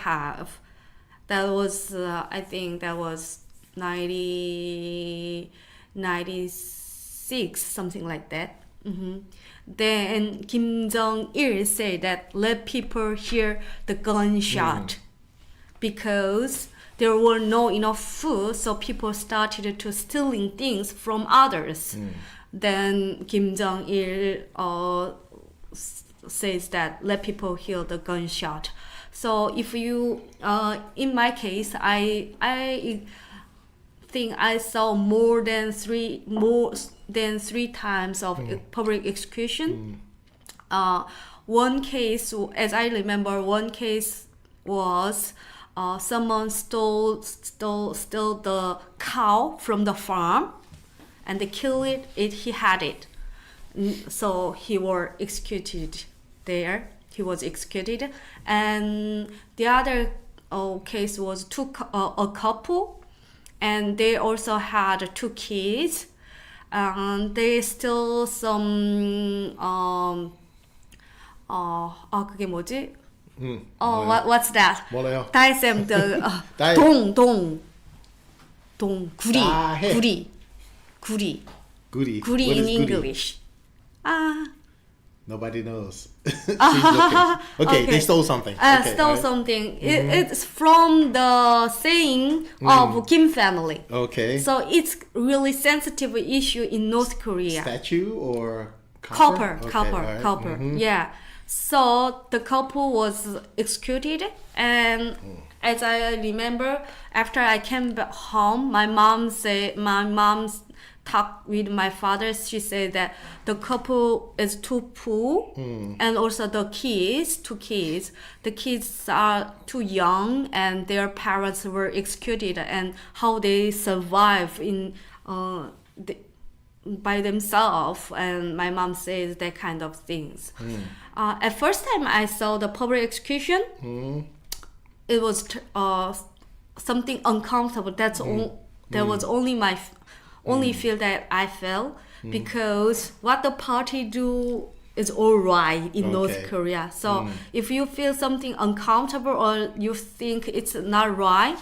have. That was, I think that was 1996, something like that. Then Kim Jong-il said that let people hear the gunshot because there were no enough food, so people started to stealing things from others. Then Kim Jong-il says that let people hear the gunshot. So if you, in my case, I think I saw more than three times of public execution. One case, as I remember, one case was someone stole the cow from the farm, and they killed it. He had it, so he was executed there. He was executed, and the other case was a couple, and they also had 2 kids. They stole some 그게 뭐지? What's that? 뭐래요? 다이쌤 the 구리 Goody. 구리 What in is goody? English. Nobody knows. She's looking. Okay, they stole something. Okay, Stole right. something. It's from the saying of Kim family. Okay. So it's really sensitive issue in North Korea. Statue or copper? Copper. Okay, all right. Yeah. So the couple was executed, and as I remember, after I came back home, my mom talked with my father. She said that the couple is too poor, and also the kids, 2 kids. The kids are too young, and their parents were executed, and how they survive in by themselves. And my mom says that kind of things. At first time I saw the public execution, it was something uncomfortable. That was only my only feel that I felt, because what the party do is all right in North Korea. So if you feel something uncomfortable or you think it's not right,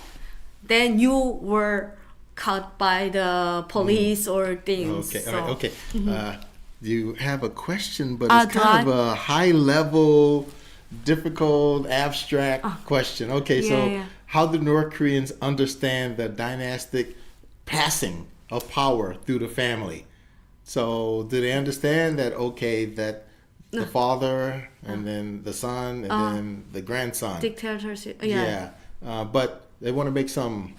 then you were caught by the police or things. Okay, so. all right, okay. You have a question, but it's kind of a high level, difficult, abstract question. Okay, how do North Koreans understand the dynastic passing of power through the family? So do they understand that, that the father and then the son and then the grandson? Dictatorship, but they want to make some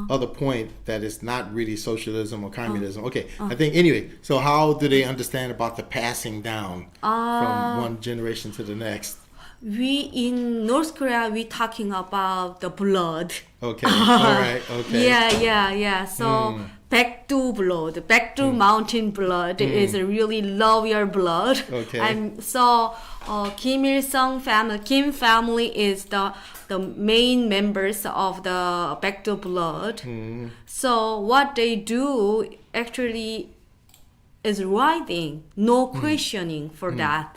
other point that it's not really socialism or communism. I think anyway, so how do they understand about the passing down from one generation to the next? We in North Korea, we talking about the blood. Okay, all right, okay. Yeah. So Baekdu blood, Baekdu mountain blood is really love your blood. Okay. So Kim Il-sung family, Kim family is the main members of the Baekdu blood. So what they do actually is right thing, no questioning for that.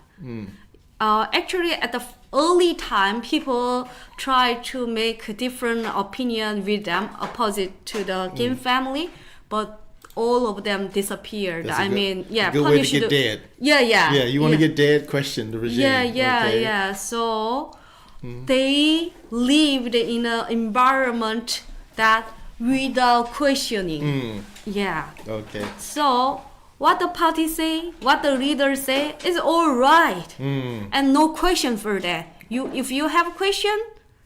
Actually, at the early time, people try to make a different opinion with them, opposite to the Kim family, but all of them disappeared. That's a good way punished. to get dead. Yeah, you want to get dead, question the regime. Yeah. So they lived in an environment that without questioning. Yeah. Okay. So what the party say, what the leader say is all right, and no question for that. If you have a question,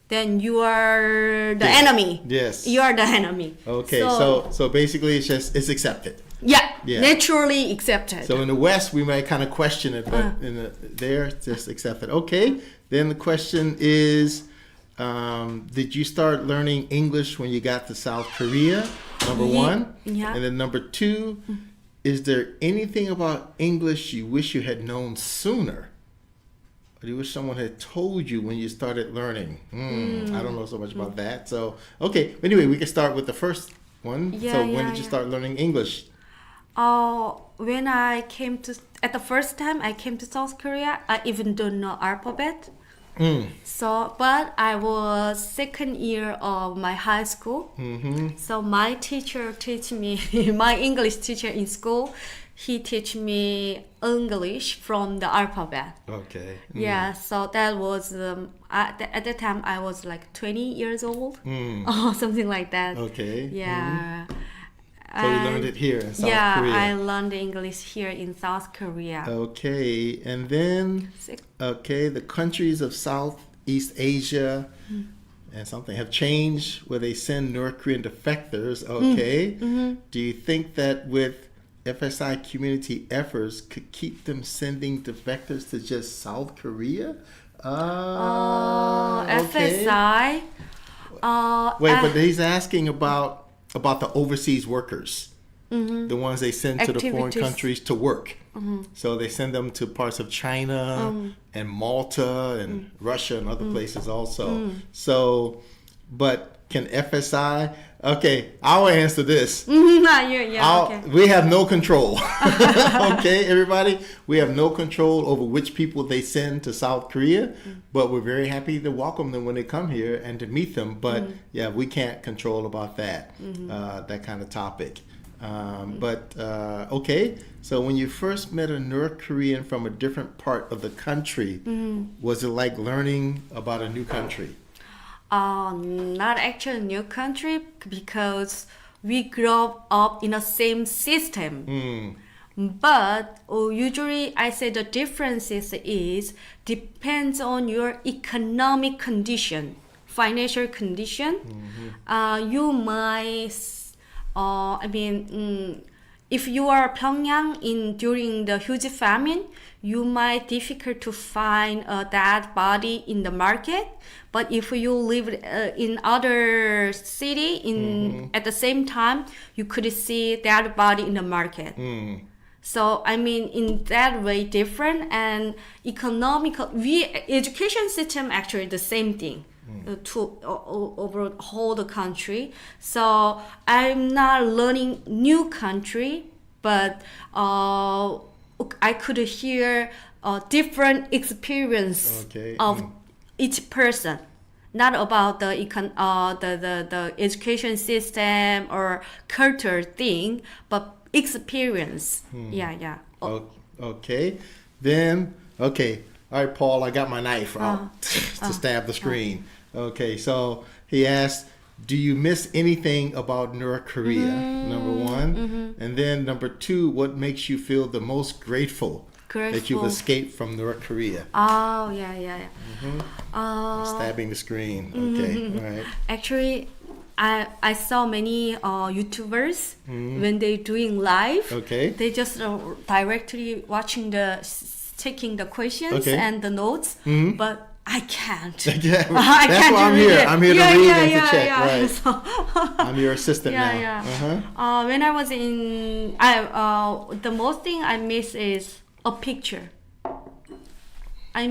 then you are the enemy. Yes. You are the enemy. Okay, so basically it's accepted. Yeah, naturally accepted. So in the West, we might kind of question it, but there, it's just accepted. Okay, then the question is, did you start learning English when you got to South Korea? Number one. Yeah. And then number two, is there anything about English you wish you had known sooner? Or do you wish someone had told you when you started learning? I don't know so much about that. So, okay. Anyway, we can start with the first one. When did you start learning English? When I came to, at the first time I came to South Korea, I even don't know alphabet. So, but I was second year of my high school. So my teacher teach me, my English teacher in school, he teach me English from the alphabet. Okay. Yeah, so that was at that time I was like 20 years old or something like that. Okay. Yeah. So you learned it here in South Korea. Yeah, I learned English here in South Korea. Okay, and then the countries of Southeast Asia and something have changed where they send North Korean defectors. Okay, do you think that with FSI community efforts could keep them sending defectors to just South Korea? Okay. FSI. Wait, but he's asking about the overseas workers, the ones they send to the foreign countries to work. So they send them to parts of China and Malta and Russia and other places also. So, but can FSI? Okay, I'll answer this. Okay. We have no control. Okay, everybody, we have no control over which people they send to South Korea, but we're very happy to welcome them when they come here and to meet them. But yeah, we can't control about that, that kind of topic. Okay, so when you first met a North Korean from a different part of the country, was it like learning about a new country? Not actually a new country because we grew up in the same system. But usually I say the differences is depends on your economic condition, financial condition. You might, if you are Pyongyang during the huge famine, you might difficult to find a dead body in the market. But if you live in other city at the same time, you could see dead body in the market. So in that way different, and economical education system actually the same thing. To over whole the country. So I'm not learning new country, but I could hear different experience of each person, not about the education system or culture thing, but experience. Okay. Then all right, Paul, I got my knife out to stab the screen. Okay, so he asked, do you miss anything about North Korea? Number one. And then number two, what makes you feel the most grateful that you've escaped from North Korea? Stabbing the screen. Okay, all right. Actually, I saw many YouTubers when they doing live. Okay. They just directly taking the questions and the notes, but I can't. That's why I'm here. I'm here to read and to check. Right. So, I'm your assistant now. When I was in, the most thing I miss is a picture. I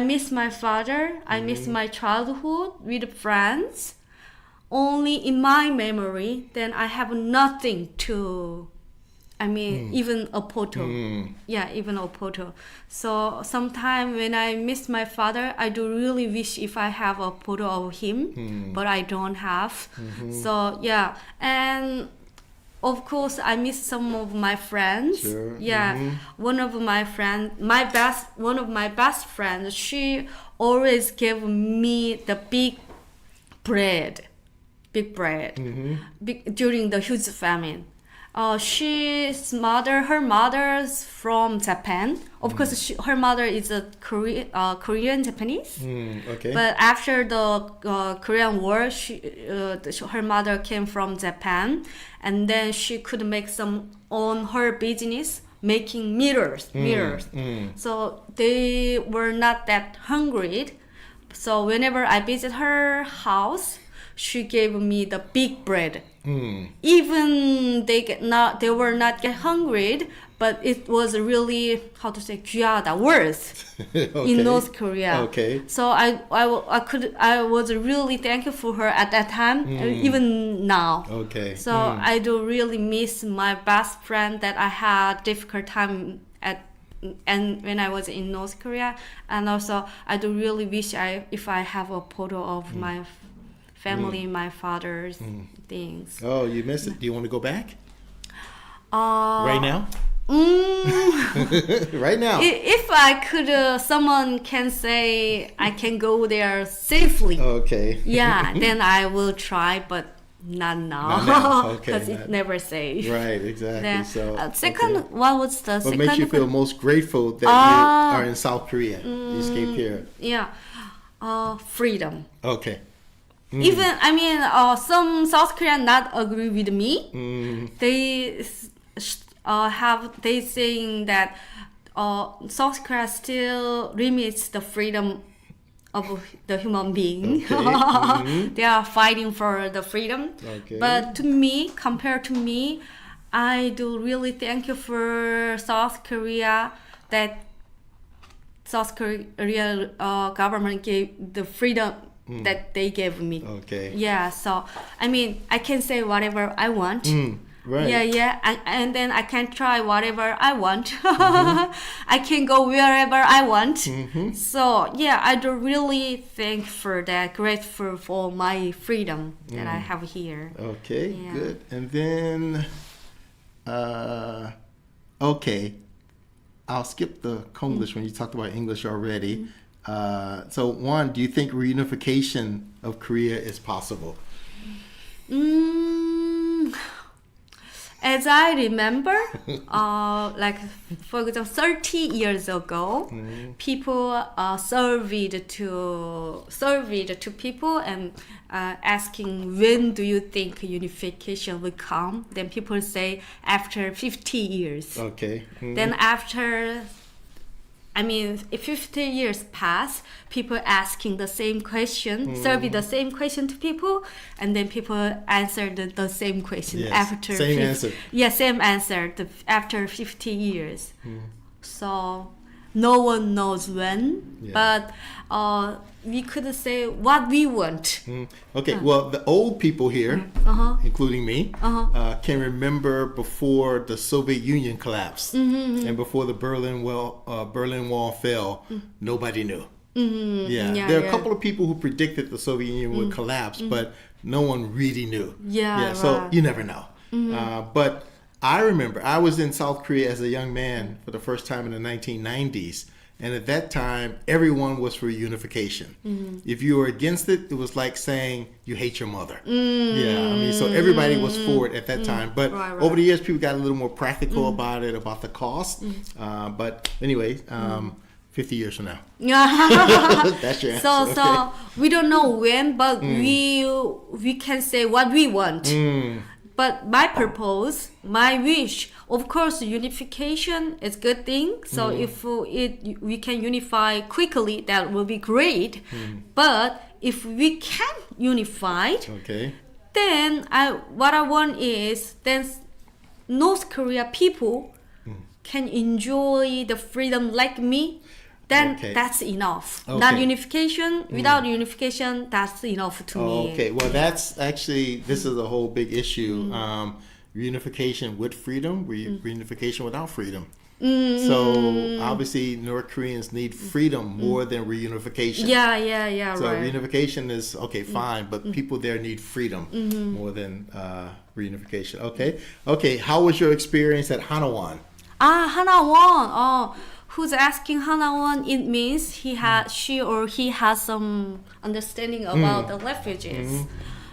miss my father. I miss my childhood with friends. Only in my memory, then I have nothing to. Even a photo. Even a photo. So sometimes when I miss my father, I do really wish if I have a photo of him, but I don't have. So and of course I miss some of my friends. Sure. One of my best friends, she always gave me the big bread during the huge famine. Her mother's from Japan. Of course, her mother is a Korean Japanese. But after the Korean War, her mother came from Japan, and then she could make some on her business making mirrors. So they were not that hungry. So whenever I visit her house, she gave me the big bread. Even they were not get hungry, but it was really 귀하다, worth in North Korea. Okay. So I was really thankful for her at that time, even now. Okay. So I do really miss my best friend that I had difficult time at and when I was in North Korea, and also I do really wish if I have a photo of my family, my father's things. Oh, you miss it. Do you want to go back? Right now? Right now. If I could, someone can say I can go there safely. Okay. Yeah, then I will try, but not now. Not now. Okay. Because it never says. Right, exactly. Then, So second, what was the second? What makes you feel most grateful that you are in South Korea? You escaped here. Yeah, freedom. Okay. Even some South Korean not agree with me. They they saying that South Korea still limits the freedom of the human being. Okay. They are fighting for the freedom. Okay. But to me, compared to me, I do really thank you for South Korea that South Korea government gave the freedom that they gave me. Okay. Yeah, so I can say whatever I want. Right. Yeah, and then I can try whatever I want. I can go wherever I want. So yeah, I do really thank for that, grateful for my freedom that I have here. Okay, Yeah. good. And then, okay, I'll skip the Konglish when you talked about English already. So one, do you think reunification of Korea is possible? As I remember, like for example, 30 years ago, people surveyed to people and asking when do you think unification will come? Then people say after 50 years. Okay. Then after, if 50 years pass, people asking the same question, survey the same question to people, and then people answer the same question Yes, after same answer. Yeah, same answer after 50 years. So no one knows when, but we could say what we want. Okay, well, the old people here, including me, can remember before the Soviet Union collapsed and before the Berlin Wall fell, nobody knew. Yeah, there are a couple of people who predicted the Soviet Union would collapse, but no one really knew. So right. you never know. But I remember I was in South Korea as a young man for the first time in the 1990s. And at that time, everyone was for unification. If you were against it, it was like saying you hate your mother. Yeah, so everybody was for it at that time. But over the years, people got a little more practical about it, about the cost. But anyway, 50 years from now. That's your answer. So we don't know when, but we can say what we want. But my purpose, my wish, of course, unification is a good thing. So if we can unify quickly, that will be great. But if we can't unify, then what I want is then North Korea people can enjoy the freedom like me. Then that's enough. Not unification. Without unification, that's enough to me. Okay, well, that's actually, this is a whole big issue. Reunification with freedom, reunification without freedom. So obviously, North Koreans need freedom more than reunification. Yeah, so right. reunification is fine, but people there need freedom more than reunification. Okay. How was your experience at Hanawon? Hanawon. Who's asking Hanawon? It means she or he has some understanding about the refugees.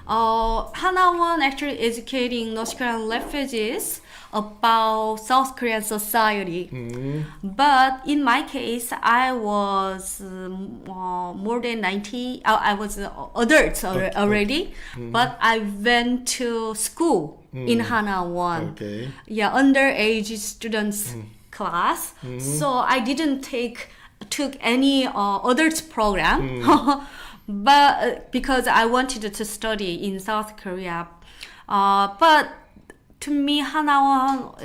Hanawon actually educating North Korean refugees about South Korean society. But in my case, I was more than 90. I was adult already, but I went to school in Hanawon. Yeah, underage students class. So I didn't took any adult program. But because I wanted to study in South Korea, but to me, Hanawon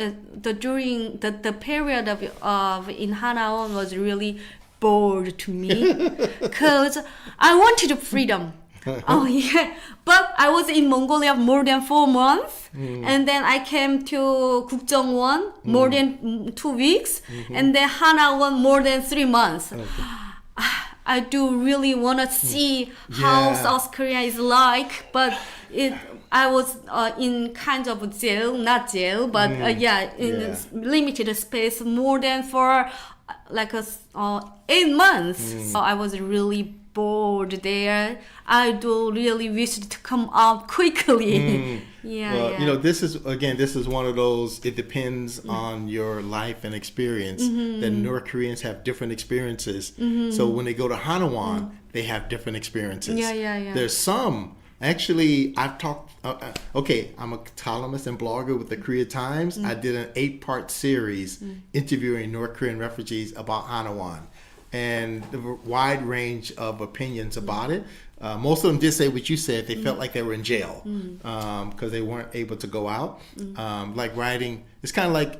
during the period of in Hanawon was really bored to me because I wanted freedom. Oh yeah, but I was in Mongolia more than 4 months, and then I came to Gukjeongwon more than 2 weeks, and then Hanawon more than 3 months. Okay. I do really want to see how Yeah. South Korea is like, but I was in kind of jail, not jail, but in Yeah. limited space more than for like 8 months. So I was really bored there. I do really wish to come out quickly. Yeah, Well, yeah. you know, this is one of those, it depends on your life and experience, that North Koreans have different experiences. So when they go to Hanawon, they have different experiences. Yeah. There's some, actually, I've talked, okay, I'm a columnist and blogger with the Korea Times. I did an 8-part series interviewing North Korean refugees about Hanawon, and the wide range of opinions about it. Most of them did say what you said. They felt like they were in jail because they weren't able to go out. Like riding, it's kind of like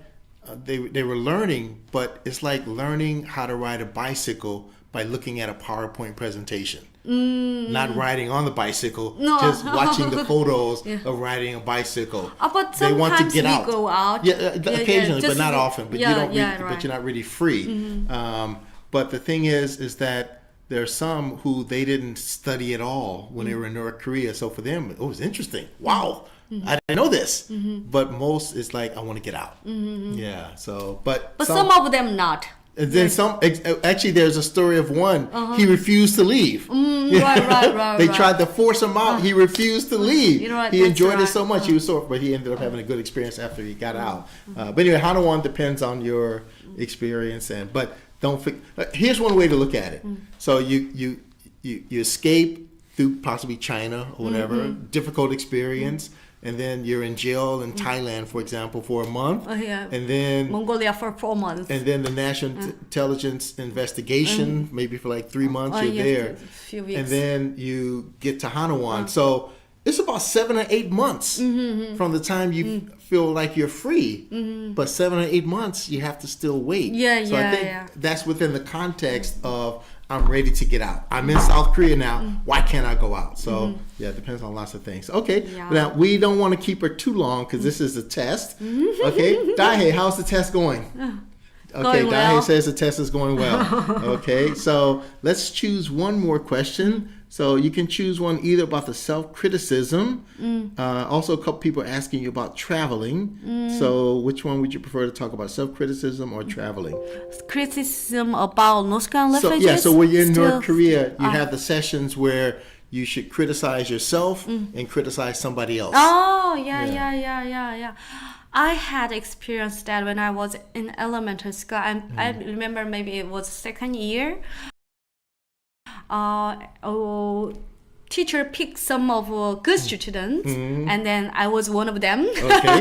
they were learning, but it's like learning how to ride a bicycle by looking at a PowerPoint presentation. Not riding on the bicycle, just watching the photos of riding a bicycle. But They want to sometimes get we out. go out. Occasionally, but just- not often. But yeah, you don't. yeah, But right. you're not really free. But the thing is that there are some who they didn't study at all when they were in North Korea. So for them, it was interesting. Wow, I didn't know this. But most is like, I want to get out. Yeah. So, but some of them not. and then actually, there's a story of one. He refused to leave. Right. They tried to force him out. He refused to leave. You know what, He that's enjoyed it right. so much. He was so, but he ended up having a good experience after he got out. But anyway, Hanawon depends on your experience, but don't. Here's one way to look at it. So you escape through possibly China or whatever, difficult experience. And then you're in jail in Thailand, for example, for a month. And then Mongolia for 4 months. and then the National Intelligence Investigation, maybe for like 3 months, you're yes, there. a few weeks. And then you get to Hanawon. So it's about 7 or 8 months from the time you feel like you're free. But 7 or 8 months, you have to still wait. So I think that's within the context of, I'm ready to get out. I'm in South Korea now. Why can't I go out? So yeah, it depends on lots of things. Okay, now we don't want to keep her too long because this is a test. Okay, Dae, how's the test going? Okay, Going Dae well. says the test is going well. Okay, so let's choose one more question. So you can choose one either about the self-criticism. Also, a couple people are asking you about traveling. So which one would you prefer to talk about, self-criticism or traveling? Criticism about North Korean So refugees. so when you're in still- North Korea, you have the sessions where you should criticize yourself and criticize somebody else. Oh, yeah. I had experienced that when I was in elementary school. I remember maybe it was second year. Teacher picked some of good students, and then I was one of them. Okay.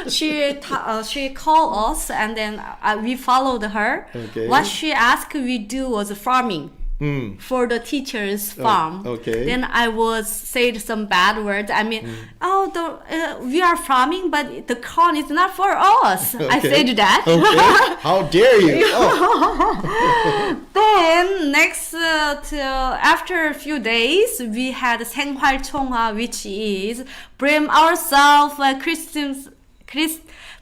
She called us, and then we followed her. Okay. What she asked we do was farming. For the teacher's farm. okay. Then I was said some bad words. I mean, we are farming, but the corn is not for us. I Okay. said that. Okay. How dare you? Oh. Then next, after a few days, we had 생활총화, which is blame ourselves,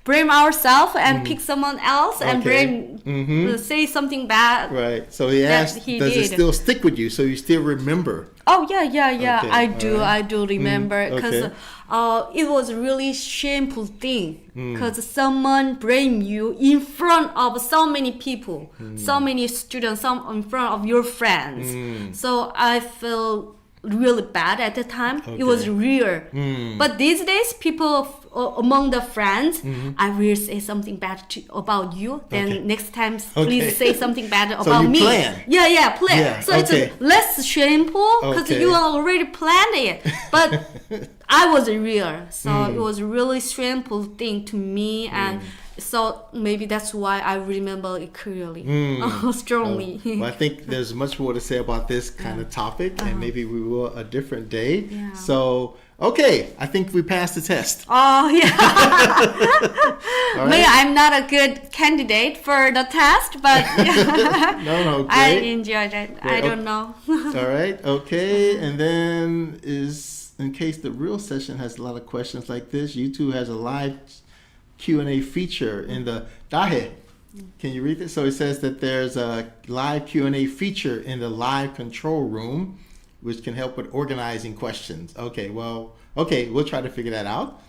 blame ourselves and pick someone else and Okay. blame, say something bad. Right. So he asked, he does it did. still stick with you? So you still remember? Oh yeah. Okay, I do remember because okay. it was really shameful thing because someone blame you in front of so many people, so many students, some in front of your friends. So I felt really bad at the time. It was real. But these days, people among the friends, I will say something bad about you. Then Okay. next time, Okay. please say something bad So about you me. plan. Yeah, plan. Yeah, So okay. it's less shameful because Okay. you already planned it. But I was real, so it was really shameful thing to me, and So maybe that's why I remember it clearly, strongly. Well, I think there's much more to say about this kind of topic, and maybe we will a different day. Yeah. So, okay, I think we passed the test. Oh, yeah. All Maybe right? I'm not a good candidate for the test, but No, I great. enjoyed it. I Great. don't know. All right, okay, and then in case the real session has a lot of questions like this, YouTube has a live Q&A feature in the Dahe. Can you read this? So it says that there's a live Q&A feature in the live control room, which can help with organizing questions. Okay, well, okay, we'll try to figure that out.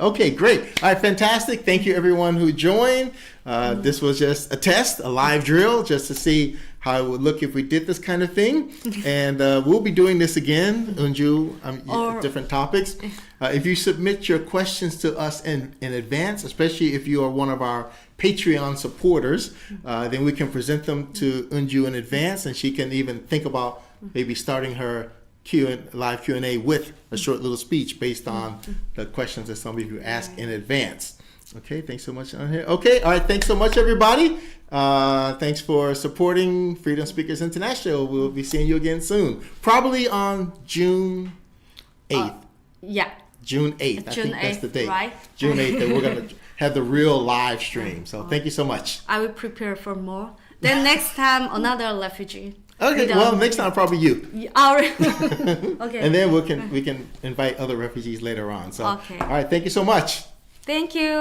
Okay, great. All right, fantastic. Thank you everyone who joined. This was just a test, a live drill, just to see how it would look if we did this kind of thing. And we'll be doing this again, Unju, different topics. If you submit your questions to us in advance, especially if you are one of our Patreon supporters, then we can present them to Unju in advance, and she can even think about maybe starting her live Q&A with a short little speech based on the questions that some of you ask in advance. Okay, thanks so much on here. Okay, all right, thanks so much, everybody. Thanks for supporting Freedom Speakers International. We'll be seeing you again soon, probably on June 8th. Yeah. June 8th. I June think that's the 8th, date. right? June 8th, that we're going to have the real live stream. So thank you so much. I will prepare for more. Then next time, another refugee. Okay, well, next time probably you. Okay. And then we can invite other refugees later on. So, Okay. all right, thank you so much. Thank you.